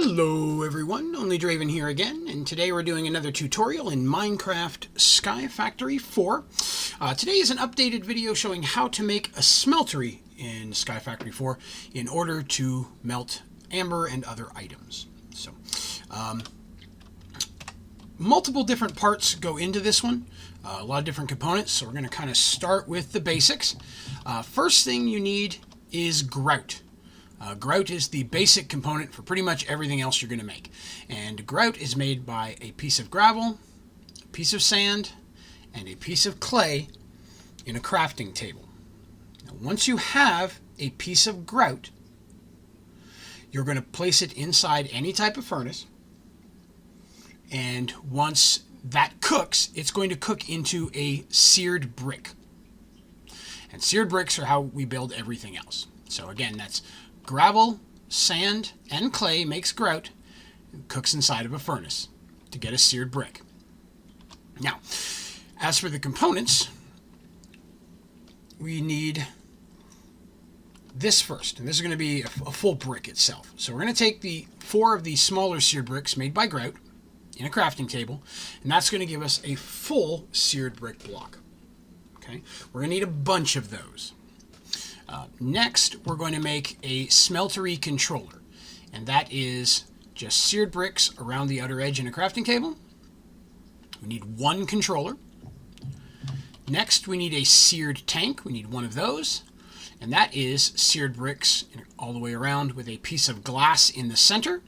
Hello everyone, Onlydraven here again, and today we're doing another tutorial in Minecraft Sky Factory 4. Today is an updated video showing how to make a smeltery in Sky Factory 4 in order to melt amber and other items. So, multiple different parts go into this one, a lot of different components, so we're going to kind of start with the basics. First thing you need is grout. Grout is the basic component for pretty much everything else you're going to make. And grout is made by a piece of gravel, a piece of sand, and a piece of clay in a crafting table. Now, once you have a piece of grout, you're going to place it inside any type of furnace. And once that cooks, it's going to cook into a seared brick. And seared bricks are how we build everything else. So again, that's gravel, sand, and clay makes grout, and cooks inside of a furnace to get a seared brick. Now, as for the components, we need this first, and this is going to be a full brick itself. So we're going to take the 4 of these smaller seared bricks made by grout in a crafting table, and that's going to give us a full seared brick block. Okay, we're going to need a bunch of those. Next, we're going to make a smeltery controller, and that is just seared bricks around the outer edge in a crafting table. We need 1 controller. Next, we need a seared tank. We need 1 of those, and that is seared bricks all the way around with a piece of glass in the center.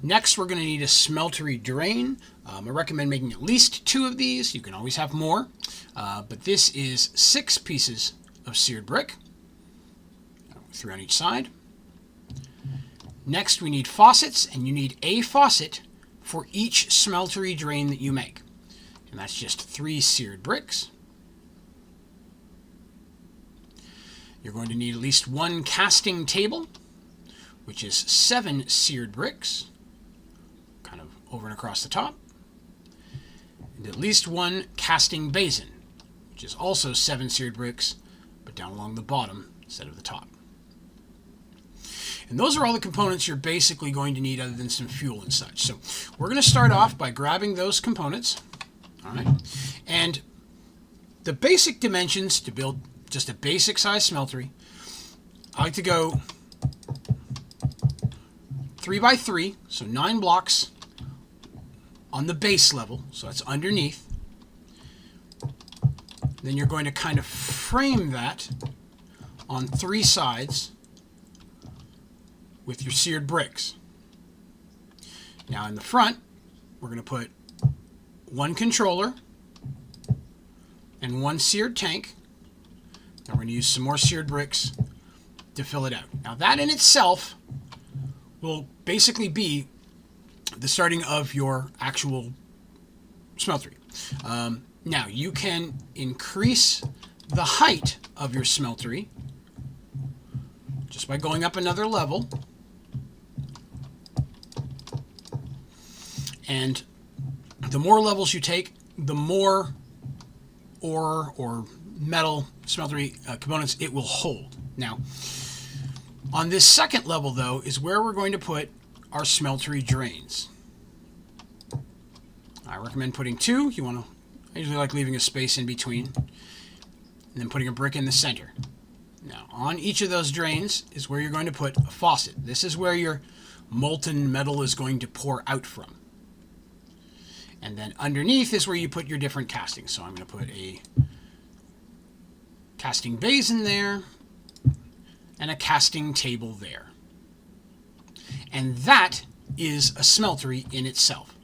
Next, we're going to need a smeltery drain. I recommend making at least 2 of these. You can always have more. But this is 6 pieces of seared brick, 3 on each side. Next, we need faucets, and you need a faucet for each smeltery drain that you make. And that's just 3 seared bricks. You're going to need at least 1 casting table, which is 7 seared bricks, kind of over and across the top. And at least 1 casting basin, which is also 7 seared bricks, but down along the bottom instead of the top. And those are all the components you're basically going to need other than some fuel and such. So we're going to start off by grabbing those components. All right. And the basic dimensions to build just a basic size smeltery, I like to go 3 by 3, so 9 blocks on the base level, so that's underneath. Then you're going to kind of frame that on 3 sides with your seared bricks. Now in the front, we're going to put 1 controller and 1 seared tank. And we're going to use some more seared bricks to fill it out. Now that in itself will basically be the starting of your actual smeltery. Now, you can increase the height of your smeltery just by going up another level. And the more levels you take, the more ore or metal smeltery components it will hold. Now, on this second level, though, is where we're going to put our smeltery drains. I recommend putting 2. I usually like leaving a space in between, and then putting a brick in the center. Now, on each of those drains is where you're going to put a faucet. This is where your molten metal is going to pour out from. And then underneath is where you put your different castings. So I'm going to put a casting basin there and a casting table there. And that is a smeltery in itself.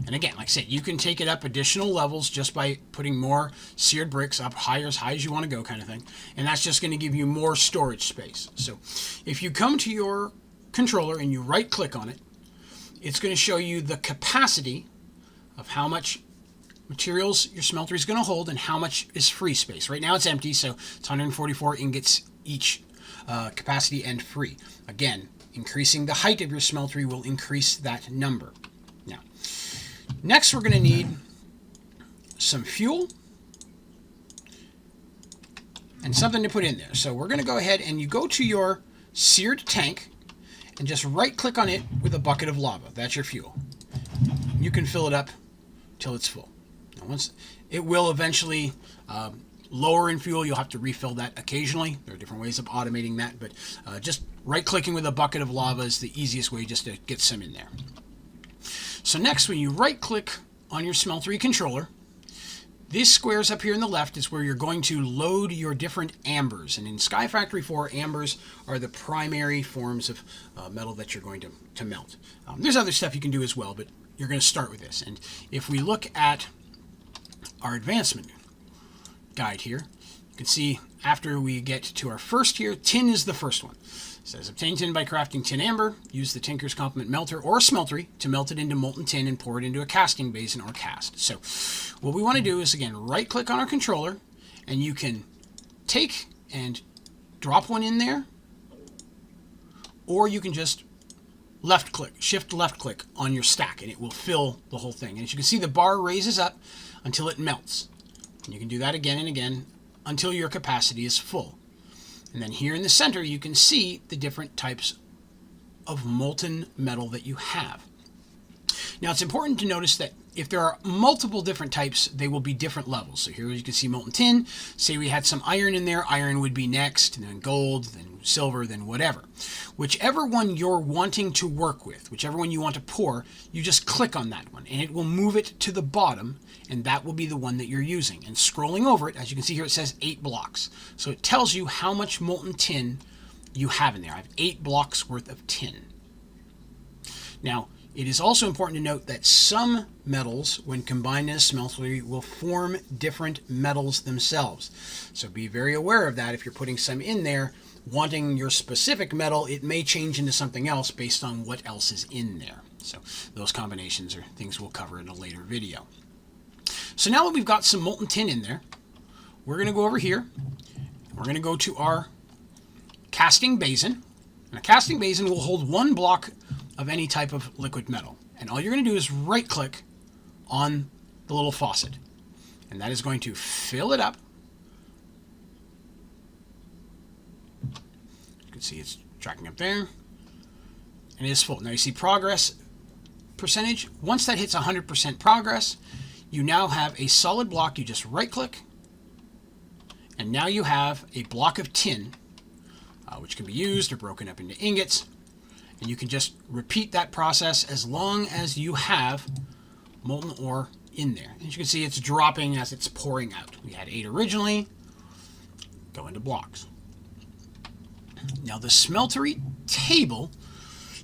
And again, like I said, you can take it up additional levels just by putting more seared bricks up high as you want to go, kind of thing. And that's just going to give you more storage space. So if you come to your controller and you right click on it, it's going to show you the capacity of how much materials your smeltery is going to hold and how much is free space. Right now it's empty, so it's 144 ingots each capacity and free. Again, increasing the height of your smeltery will increase that number. Now, next we're going to need some fuel and something to put in there. So we're going to go ahead and you go to your seared tank and just right-click on it with a bucket of lava. That's your fuel. You can fill it up till it's full. Now, once it will eventually lower in fuel, you'll have to refill that occasionally. There are different ways of automating that, but just right-clicking with a bucket of lava is the easiest way just to get some in there. So next, when you right-click on your Smeltery controller, these squares up here on the left is where you're going to load your different ambers. And in Sky Factory 4, ambers are the primary forms of metal that you're going to melt. There's other stuff you can do as well, but you're going to start with this. And if we look at our advancement guide here, you can see after we get to our first here, tin is the first one. It says obtain tin by crafting tin amber, use the Tinker's Complement melter or Smeltery to melt it into molten tin and pour it into a casting basin or cast. So what we want to do is, again, right click on our controller, and you can take and drop one in there, or you can just left click, shift left click on your stack, and it will fill the whole thing. And as you can see, the bar raises up until it melts. And you can do that again and again until your capacity is full. And then here in the center, you can see the different types of molten metal that you have. Now, it's important to notice that if there are multiple different types, they will be different levels. So here you can see molten tin. Say we had some iron in there, iron would be next, and then gold, then silver, then whatever. Whichever one you're wanting to work with, whichever one you want to pour, you just click on that one, and it will move it to the bottom, and that will be the one that you're using. And scrolling over it, as you can see here, it says 8 blocks. So it tells you how much molten tin you have in there. I have 8 blocks worth of tin. Now, it is also important to note that some metals, when combined in a smeltery, will form different metals themselves. So be very aware of that. If you're putting some in there, wanting your specific metal, it may change into something else based on what else is in there. So those combinations are things we'll cover in a later video. So now that we've got some molten tin in there, we're going to go over here. We're going to go to our casting basin. And a casting basin will hold 1 block of any type of liquid metal. And all you're going to do is right click on the little faucet. And that is going to fill it up. You can see it's tracking up there. And it is full. Now you see progress percentage. Once that hits 100% progress, you now have a solid block. You just right click. And now you have a block of tin, which can be used or broken up into ingots. And you can just repeat that process as long as you have molten ore in there. As you can see, it's dropping as it's pouring out. We had 8 originally, go into blocks. Now the smeltery table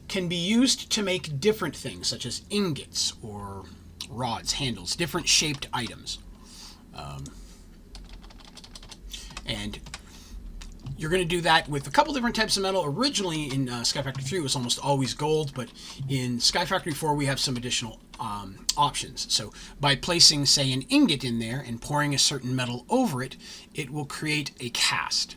can be used to make different things, such as ingots or rods, handles, different shaped items. And you're going to do that with a couple different types of metal. Originally in Sky Factory 3 it was almost always gold, but in Sky Factory 4 we have some additional options. So by placing, say, an ingot in there and pouring a certain metal over it, it will create a cast.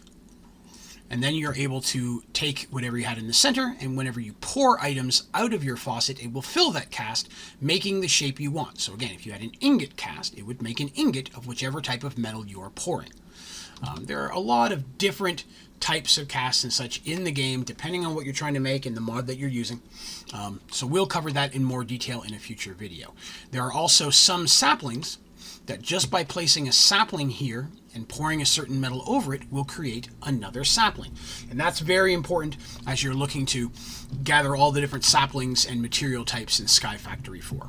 And then you're able to take whatever you had in the center, and whenever you pour items out of your faucet, it will fill that cast, making the shape you want. So again, if you had an ingot cast, it would make an ingot of whichever type of metal you are pouring. There are a lot of different types of casts and such in the game, depending on what you're trying to make and the mod that you're using. So we'll cover that in more detail in a future video. There are also some saplings that just by placing a sapling here and pouring a certain metal over it will create another sapling. And that's very important as you're looking to gather all the different saplings and material types in Sky Factory 4.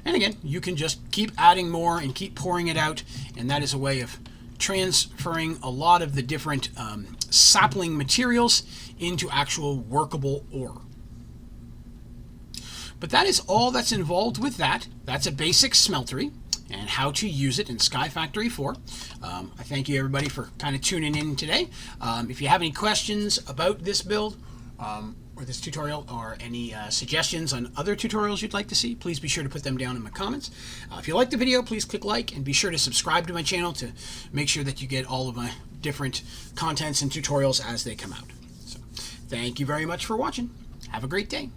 And again, you can just keep adding more and keep pouring it out, and that is a way of transferring a lot of the different sapling materials into actual workable ore. But that is all that's involved with that. That's a basic smeltery and how to use it in Sky Factory 4. I thank you everybody for kind of tuning in today. If you have any questions about this build or this tutorial, or any suggestions on other tutorials you'd like to see, please be sure to put them down in the comments. If you like the video, please click like, and be sure to subscribe to my channel to make sure that you get all of my different contents and tutorials as they come out. So, thank you very much for watching. Have a great day.